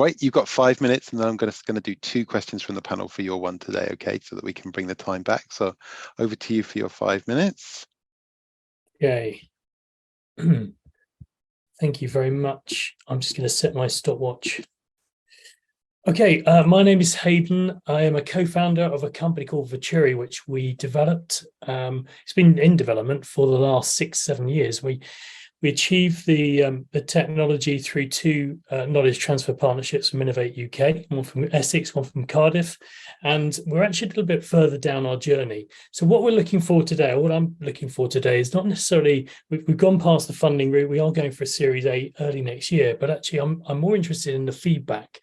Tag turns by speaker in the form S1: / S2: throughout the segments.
S1: right, you've got 5 minutes, and then I'm going to do 2 questions from the panel for your one today, okay, so that we can bring the time back. So over to you for your 5 minutes.
S2: Okay. Thank you very much. I'm just going to set my stopwatch. Okay, my name is Hayden. I am a co-founder of a company called VirtTuri, which we developed. It's been in development for the last 6-7 years. We achieved the technology through 2 knowledge transfer partnerships from Innovate UK, one from Essex, one from Cardiff, and we're actually a little bit further down our journey. So what we're looking for today, or what I'm looking for today, is not necessarily, we've gone past the funding route, we are going for a Series A early next year, but actually I'm more interested in the feedback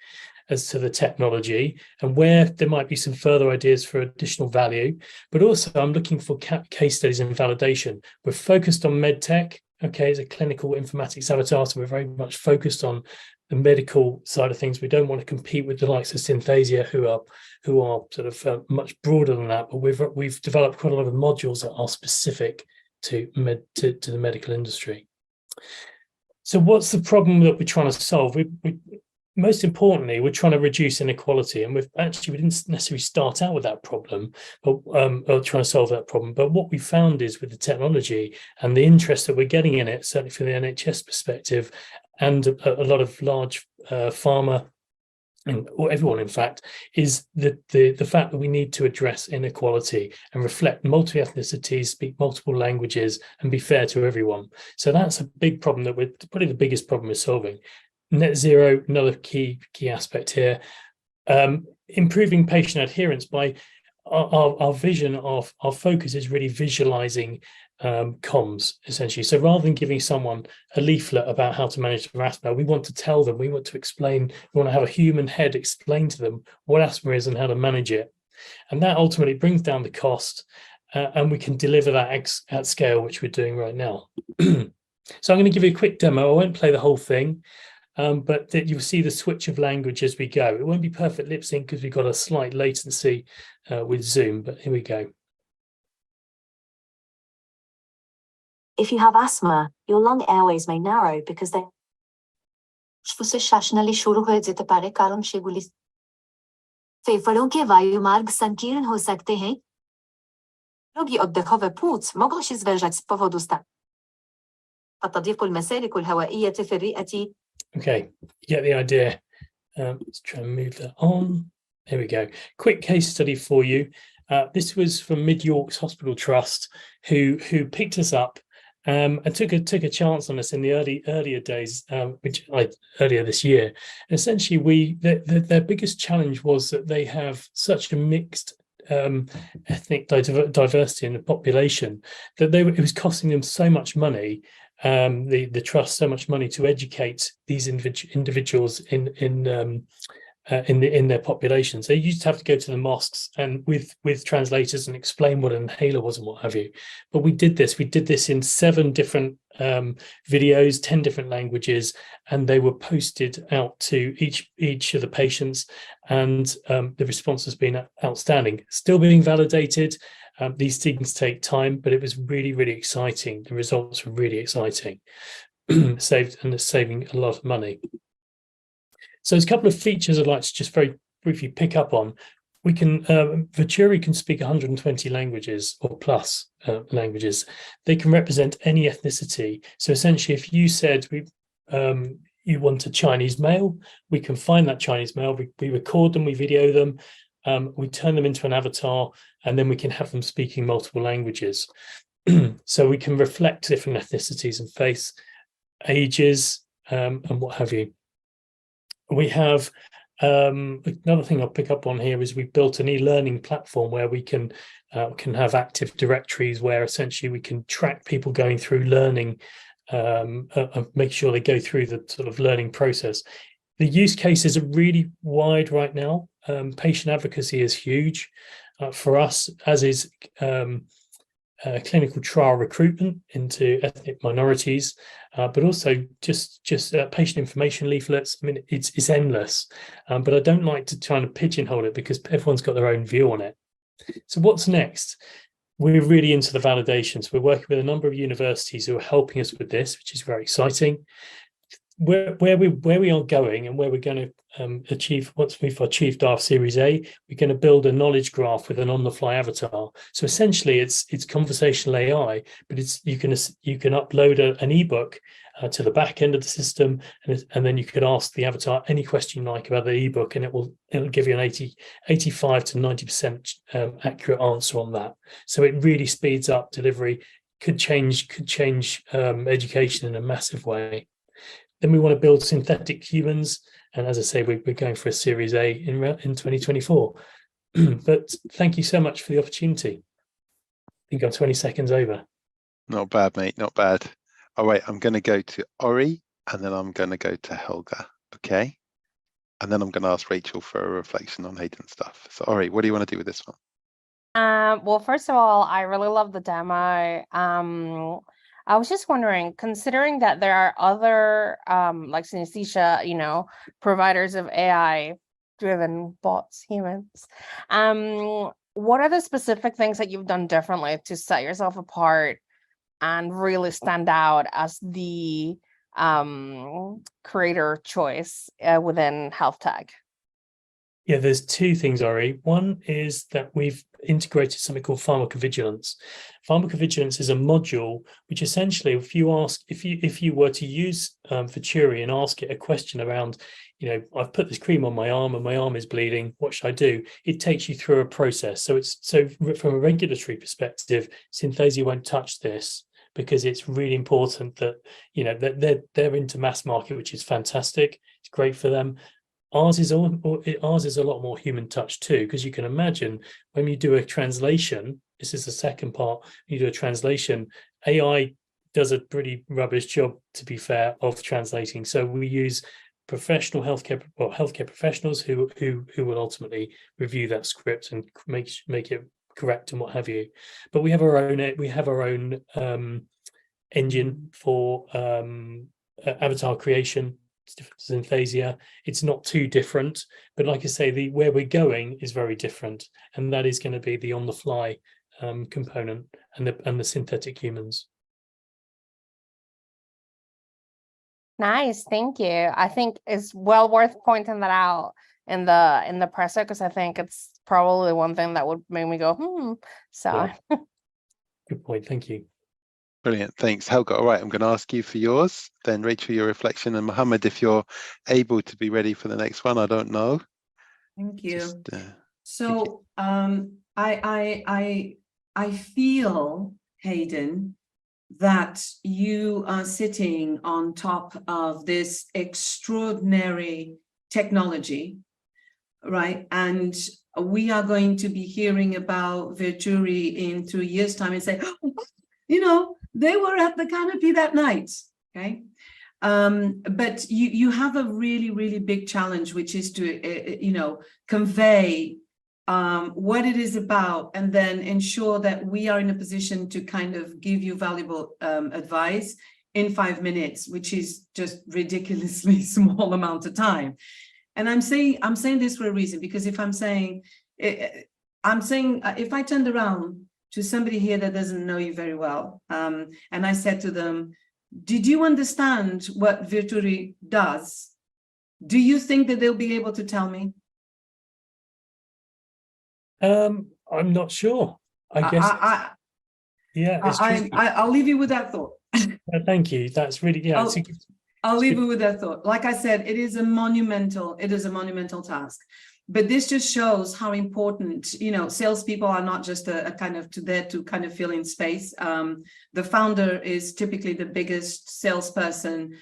S2: as to the technology and where there might be some further ideas for additional value. But also I'm looking for case studies and validation. We're focused on medtech. Okay, it's a clinical informatics avatar, so we're very much focused on the medical side of things. We don't want to compete with the likes of Synthesia, who are sort of much broader than that. But we've developed quite a lot of modules that are specific to the medical industry. So what's the problem that we're trying to solve? Most importantly, we're trying to reduce inequality, and we didn't necessarily start out with that problem, but trying to solve that problem. But what we found is, with the technology and the interest that we're getting in it, certainly from the NHS perspective, and a lot of large pharma, or everyone, in fact, is the fact that we need to address inequality and reflect multi-ethnicities, speak multiple languages, and be fair to everyone. So that's a big problem that we're probably the biggest problem we're solving. Net zero, another key aspect here. Improving patient adherence by our vision of our focus is really visualizing comms, essentially. So rather than giving someone a leaflet about how to manage their asthma, we want to tell them, we want to explain, we want to have a human head explain to them what asthma is and how to manage it. And that ultimately brings down the cost, and we can deliver that at scale, which we're doing right now. So I'm going to give you a quick demo. I won't play the whole thing. But that you'll see the switch of language as we go. It won't be perfect lip sync because we've got a slight latency with Zoom, but here we go.
S3: If you have asthma, your lung airways may narrow because they शुरू हो जाते पारे कारण शेगुली फेफड़ों के वायुमार्ग संकीर्ण हो सकते हैं. Drogi oddechowe płuc mogą się zwężać z powodu stanu. فتضيق المسالك الهوائية في الرئة.
S2: Okay, you get the idea. Let's try and move that on. There we go. Quick case study for you. This was from Mid York's Hospital Trust, who picked us up and took a chance on us in the earlier days, earlier this year. Essentially, their biggest challenge was that they have such a mixed ethnic diversity in the population that it was costing them so much money. The trust so much money to educate these individuals in their populations. They used to have to go to the mosques and with translators and explain what an inhaler was and what have you. But we did this in 7 different videos, 10 different languages, and they were posted out to each of the patients, and the response has been outstanding. Still being validated. These things take time, but it was really, really exciting. The results were really exciting. Saving a lot of money. So there's a couple of features I'd like to just very briefly pick up on. We can, VirtTuri can speak 120 languages or plus languages. They can represent any ethnicity. So essentially, if you said you want a Chinese male, we can find that Chinese male, we record them, we video them, we turn them into an avatar, and then we can have them speaking multiple languages. So we can reflect different ethnicities and face, ages, and what have you. We have another thing I'll pick up on here is we've built an e-learning platform where we can have active directories where essentially we can track people going through learning, make sure they go through the sort of learning process. The use cases are really wide right now. Patient advocacy is huge for us, as is clinical trial recruitment into ethnic minorities, but also just patient information leaflets. I mean, it's endless, but I don't like to try and pigeonhole it because everyone's got their own view on it. So what's next? We're really into the validations. We're working with a number of universities who are helping us with this, which is very exciting. where we are going and where we're going to achieve, once we've achieved our Series A, we're going to build a knowledge graph with an on-the-fly avatar. So essentially, it's conversational AI, but you can upload an ebook to the back end of the system, and then you could ask the avatar any question you like about the ebook, and it'll give you an 85 to 90% accurate answer on that. So it really speeds up delivery. Could change education in a massive way. Then we want to build synthetic humans, and as I say, we're going for a Series A in 2024. But thank you so much for the opportunity. I think I'm 20 seconds over.
S1: Not bad, mate. Not bad. All right, I'm going to go to Ori, and then I'm going to go to Helga. Okay, and then I'm going to ask Rachel for a reflection on Hayden's stuff. So, Ori, what do you want to do with this one?
S4: Well, first of all, I really love the demo. I was just wondering, considering that there are other like synesthesia, providers of AI-driven bots, humans, what are the specific things that you've done differently to set yourself apart and really stand out as the creator choice within health tech?
S2: Yeah, there's two things, Ori. One is that we've integrated something called pharmacovigilance. Pharmacovigilance is a module which essentially, if you were to use VirtTuri and ask it a question around, I've put this cream on my arm and my arm is bleeding, what should I do? It takes you through a process. So from a regulatory perspective, Synthesia won't touch this, because it's really important that that they're into mass market, which is fantastic. It's great for them. Ours is a lot more human touch too, because you can imagine when you do a translation, this is the second part, you do a translation, AI does a pretty rubbish job, to be fair, of translating. So we use professional healthcare professionals who will ultimately review that script and make it correct and what have you. But we have our own engine for avatar creation. It's different to Synthesia. It's not too different, but like I say, where we're going is very different, and that is going to be the on-the-fly component and the synthetic humans.
S4: Nice, thank you. I think it's well worth pointing that out in the presser, because I think it's probably one thing that would make me go, So
S2: Yeah. Good point. Thank you.
S1: Brilliant, thanks, Helga. All right, I'm going to ask you for yours, then Rachel, your reflection, and Mohammed, if you're able to be ready for the next one. I don't know.
S5: Thank you.
S1: Thank
S5: you. I feel, Hayden, that you are sitting on top of this extraordinary technology, right? And we are going to be hearing about VirtTuri in 2 years' time and say, they were at the canopy that night, okay? But you have a really, really big challenge, which is to, convey what it is about, and then ensure that we are in a position to kind of give you valuable advice in 5 minutes, which is just ridiculously small amount of time. And I'm saying this for a reason, because if if I turned around to somebody here that doesn't know you very well, and I said to them, did you understand what VirtTuri does? Do you think that they'll be able to tell me?
S2: I'm not sure. I guess.
S5: I'll leave you with that thought.
S2: Thank you. That's really,
S5: I'll leave you with that thought. Like I said, it is a monumental task. But this just shows how important, salespeople are not just there to kind of fill in space. The founder is typically the biggest salesperson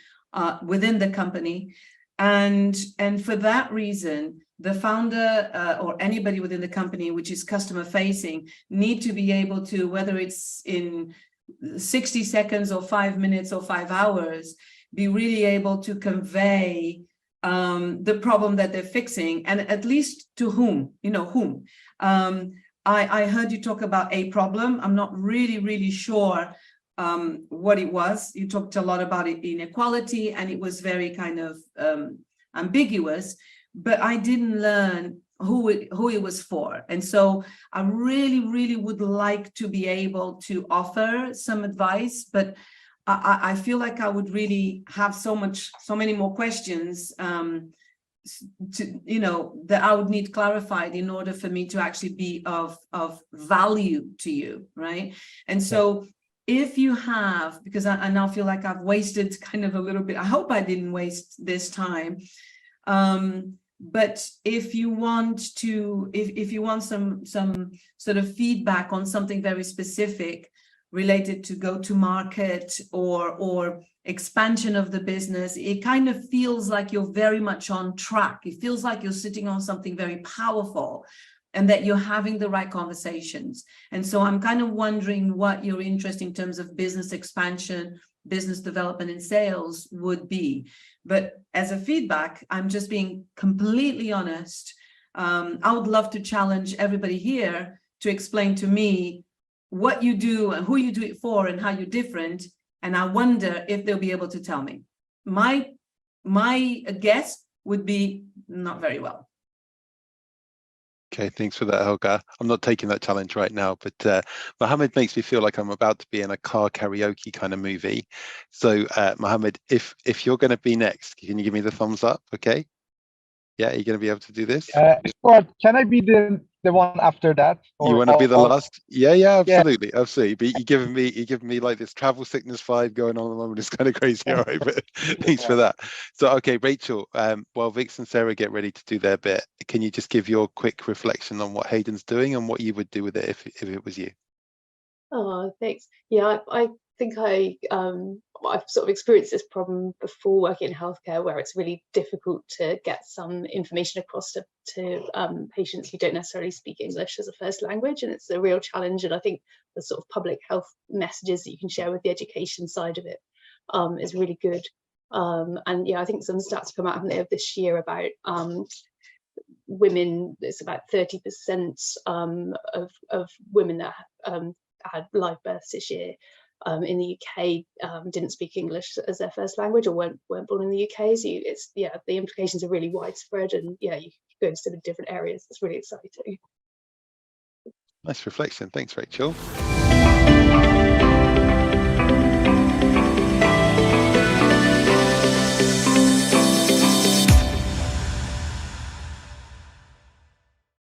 S5: within the company. And for that reason, the founder or anybody within the company, which is customer facing, need to be able to, whether it's in 60 seconds or 5 minutes or 5 hours, be really able to convey the problem that they're fixing, and at least to whom. I heard you talk about a problem. I'm not really sure what it was. You talked a lot about inequality, and it was very kind of ambiguous, but I didn't learn who it was for. And so I really would like to be able to offer some advice, but I feel like I would really have so many more questions that I would need clarified in order for me to actually be of value to you, right? And so if you have, because I now feel like I've wasted kind of a little bit, I hope I didn't waste this time. But if you want to, if you want some sort of feedback on something very specific related to go-to-market or expansion of the business, it kind of feels like you're very much on track. It feels like you're sitting on something very powerful and that you're having the right conversations. And so I'm kind of wondering what your interest in terms of business expansion, business development and sales would be. But as a feedback, I'm just being completely honest. I would love to challenge everybody here to explain to me what you do and who you do it for and how you're different. And I wonder if they'll be able to tell me. My guess would be not very well.
S1: Okay, thanks for that, Helga. I'm not taking that challenge right now, but Mohammed makes me feel like I'm about to be in a car karaoke kind of movie. So Mohammed, if you're going to be next, can you give me the thumbs up? Okay. Yeah, you're going to be able to do this?
S6: But can I be the one after that?
S1: You want to be the last? Yeah, absolutely, absolutely. But you're giving me like this travel sickness vibe going on at the moment. It's kind of crazy, all right? But thanks for that. So, okay, Rachel, while Vix and Sarah get ready to do their bit, can you just give your quick reflection on what Hayden's doing and what you would do with it if it was you?
S7: Oh, thanks. Yeah, I think I've sort of experienced this problem before working in healthcare, where it's really difficult to get some information across to patients who don't necessarily speak English as a first language, and it's a real challenge. And I think the sort of public health messages that you can share with the education side of it is really good. And yeah, I think some stats come out of this year about women. It's about 30% of women that had live births this year in the UK didn't speak English as their first language or weren't born in the UK. So it's the implications are really widespread, and you go into different areas. It's really exciting.
S1: Nice reflection. Thanks, Rachel.